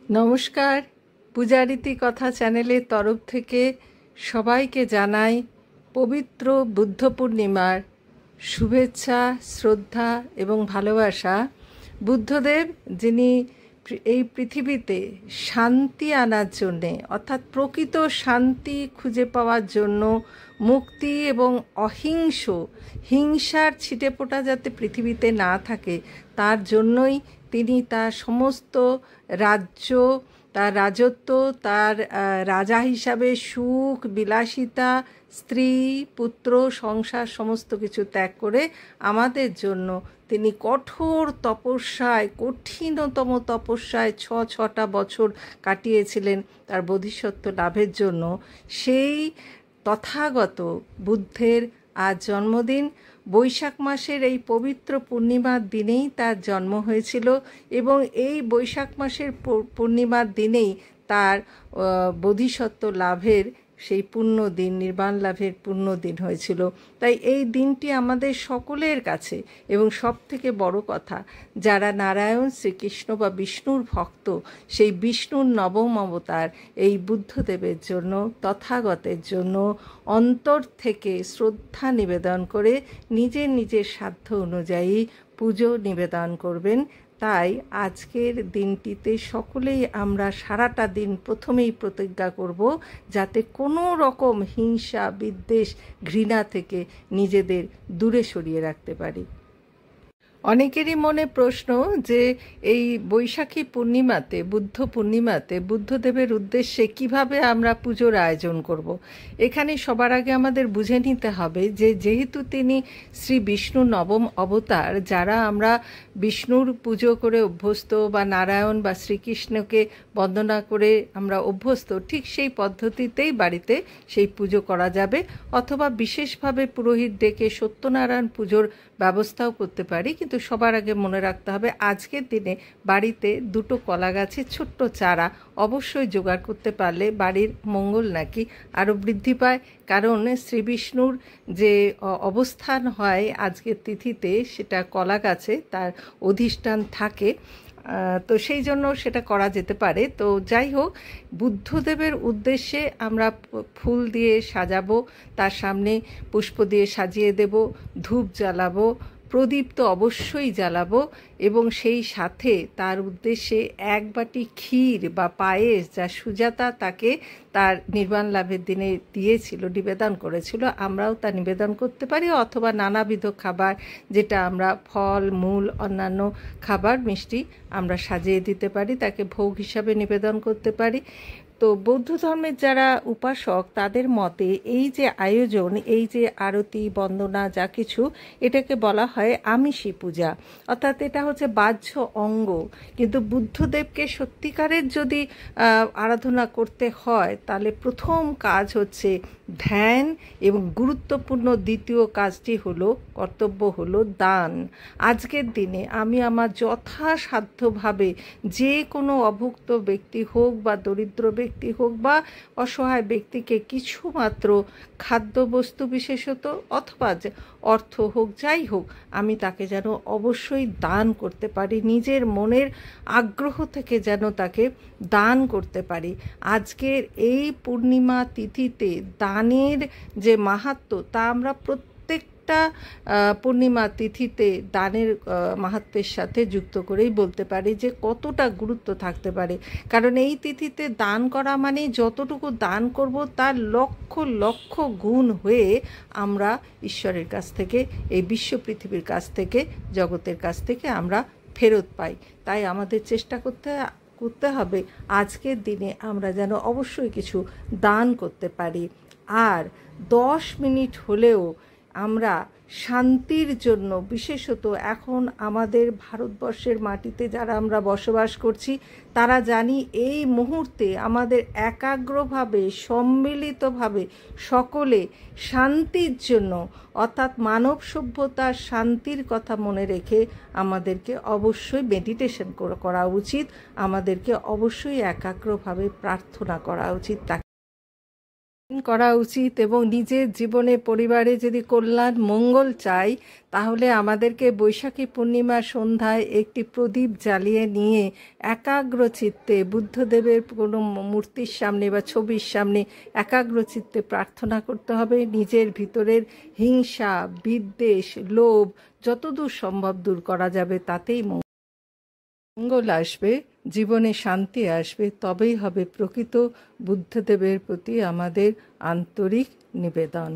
নমস্কার, পূজারীতি কথা চ্যানেলের তরফ থেকে সবাইকে জানাই পবিত্র বুদ্ধ পূর্ণিমার শুভেচ্ছা, শ্রদ্ধা এবং ভালোবাসা। বুদ্ধদেব, যিনি এই পৃথিবীতে শান্তি আনার জন্যে, অর্থাৎ প্রকৃত শান্তি খুঁজে পাওয়ার জন্য, মুক্তি এবং হিংসার ছিটেফোঁটা যাতে পৃথিবীতে না থাকে, তার জন্যই তিনি তার সমস্ত রাজ্য, তার রাজত্ব, তার রাজা হিসাবে সুখ, বিলাসিতা, স্ত্রী, পুত্র, সংসার সমস্ত কিছু ত্যাগ করে আমাদের জন্য তিনি কঠোর তপস্যায়, কঠিনতম তপস্যায় 6টা বছর কাটিয়েছিলেন তার বোধিসত্ত্ব লাভের জন্য। সেই তথাগত বুদ্ধের আজ জন্মদিন। বৈশাখ মাসের এই পবিত্র পূর্ণিমার দিনেই তার জন্ম হয়েছিল এবং এই বৈশাখ মাসের পূর্ণিমার দিনেই তার বোধিসত্ত্ব লাভের সেই পুণ্য দিন, নির্বাণ লাভের পুণ্য দিন হয়েছিল। তাই এই দিনটি আমাদের সকলের কাছে, এবং সব থেকে বড় কথা, যারা নারায়ণ, শ্রীকৃষ্ণ বা বিষ্ণুর ভক্ত, সেই বিষ্ণুর নবম অবতার এই বুদ্ধদেবের জন্য, তথাগতের জন্য অন্তর থেকে শ্রদ্ধা নিবেদন করে নিজের নিজের সাধ্য অনুযায়ী পুজো নিবেদন করবেন। তাই আজকের দিনটিতে সকলেই আমরা সারাটা দিন প্রথমেই প্রতিজ্ঞা করব যাতে কোনো রকম হিংসা, বিদ্বেষ, ঘৃণা থেকে নিজেদের দূরে সরিয়ে রাখতে পারি। অনেকেরই মনে প্রশ্ন যে এই বৈশাখী পূর্ণিমাতে, বুদ্ধ পূর্ণিমাতে বুদ্ধদেবের উদ্দেশ্যে কিভাবে আমরা পুজোর আয়োজন করব। এখানে সবার আগে আমাদের বুঝে নিতে হবে যে যেহেতু তিনি শ্রী বিষ্ণুর নবম অবতার, যারা আমরা বিষ্ণুর পুজো করে অভ্যস্ত বা নারায়ণ বা শ্রীকৃষ্ণকে বন্দনা করে আমরা অভ্যস্ত, ঠিক সেই পদ্ধতিতেই বাড়িতে সেই পুজো করা যাবে, অথবা বিশেষভাবে পুরোহিত ডেকে সত্যনারায়ণ পুজোর ব্যবস্থাও করতে পারি। কিন্তু সবার আগে মনে রাখতে হবে আজকের দিনে বাড়িতে 2টো কলা গাছের ছোট্ট চারা অবশ্যই জোগাড় করতে পারলে বাড়ির মঙ্গল নাকি আরও বৃদ্ধি পায়। কারণ শ্রী বিষ্ণুর যে অবস্থান হয় আজকের তিথিতে, সেটা কলা গাছে তার অধিষ্ঠান থাকে, তো সেই জন্য সেটা করা যেতে পারে। তো যাই হোক, বুদ্ধদেবের উদ্দেশ্যে আমরা ফুল দিয়ে সাজাবো, তার সামনে পুষ্প দিয়ে সাজিয়ে দেব, ধূপ জ্বালাবো, প্রদীপ তো অবশ্যই জ্বালাবো, এবং সেই সাথে তার উদ্দেশ্যে 1 বাটি ক্ষীর বা পায়েস, যা সুজাতা তাকে তার নির্বাণ লাভের দিনে দিয়েছিল, নিবেদন করেছিল, আমরাও তা নিবেদন করতে পারি, অথবা নানাবিধ খাবার, যেটা আমরা ফল মূল অন্যান্য খাবার মিষ্টি আমরা সাজিয়ে দিতে পারি, তাকে ভোগ হিসাবে নিবেদন করতে পারি। তো বৌদ্ধ ধর্মের যারা উপাসক, তাদের মতে এই যে আয়োজন, এই যে আরতি, বন্দনা, যা কিছু, এটাকে বলা হয় আমিষী পূজা, অর্থাৎ এটা হচ্ছে বাহ্য অঙ্গ। কিন্তু বুদ্ধদেবকে সত্যিকারের যদি আরাধনা করতে হয়, তাহলে প্রথম কাজ হচ্ছে ধ্যান, এবং গুরুত্বপূর্ণ দ্বিতীয় কাজটি হলো, কর্তব্য হলো দান। আজকের দিনে আমি আমার যথাসাধ্যভাবে যে কোনো অভুক্ত ব্যক্তি হোক বা দরিদ্র ব্যক্তি হোক বা অসহায় ব্যক্তিকে কিছুমাত্র খাদ্যবস্তু বিশেষত, অথবা অর্থ হোক, যাই হোক, আমি তাকে যেন অবশ্যই দান করতে পারি, নিজের মনের আগ্রহ থেকে যেন তাকে দান করতে পারি। আজকের এই পূর্ণিমা তিথিতে দানের যে মাহাত্ম্য, তা আমরা প্রত্যেকটা পূর্ণিমা তিথিতে দানের মাহাত্ম্যের সাথে যুক্ত করেই বলতে পারি যে কতটা গুরুত্ব থাকতে পারে। কারণ এই তিথিতে দান করা মানে যতটুকু দান করব তার লক্ষ লক্ষ গুণ হয়ে আমরা ঈশ্বরের কাছ থেকে, এই বিশ্ব পৃথিবীর কাছ থেকে, জগতের কাছ থেকে আমরা ফেরত পাই। তাই আমাদের চেষ্টা করতে হবে আজকের দিনে আমরা যেন অবশ্যই কিছু দান করতে পারি। আর 10 মিনিট হলেও আমরা শান্তির জন্য, বিশেষত এখন আমাদের ভারতবর্ষের মাটিতে যারা আমরা বসবাস করছি, তারা জানি এই মুহূর্তে আমাদের একাগ্রভাবে, সম্মিলিতভাবে সকলে শান্তির জন্য, অর্থাৎ মানব সভ্যতার শান্তির কথা মনে রেখে আমাদেরকে অবশ্যই মেডিটেশন করা উচিত, আমাদেরকে অবশ্যই একাগ্রভাবে প্রার্থনা করা উচিত। করা উচিত এবং নিজের জীবনে পরিবারে যদি কল্যাণ মঙ্গল চাই তাহলে আমাদেরকে বৈশাখী পূর্ণিমার সন্ধ্যায় একটি প্রদীপ জ্বালিয়ে নিয়ে একাগ্র চিত্তে বুদ্ধদেবের কোনো মূর্তির সামনে বা ছবির সামনে একাগ্র চিত্তে প্রার্থনা করতে হবে। নিজের ভিতরের হিংসা, বিদ্বেষ, লোভ যতদূর সম্ভব দূর করা যাবে, তাতেই মঙ্গল আসবে, জীবনে শান্তি আসবে। তবেই হবে প্রকৃত বুদ্ধদেবের প্রতি আমাদের আন্তরিক নিবেদন।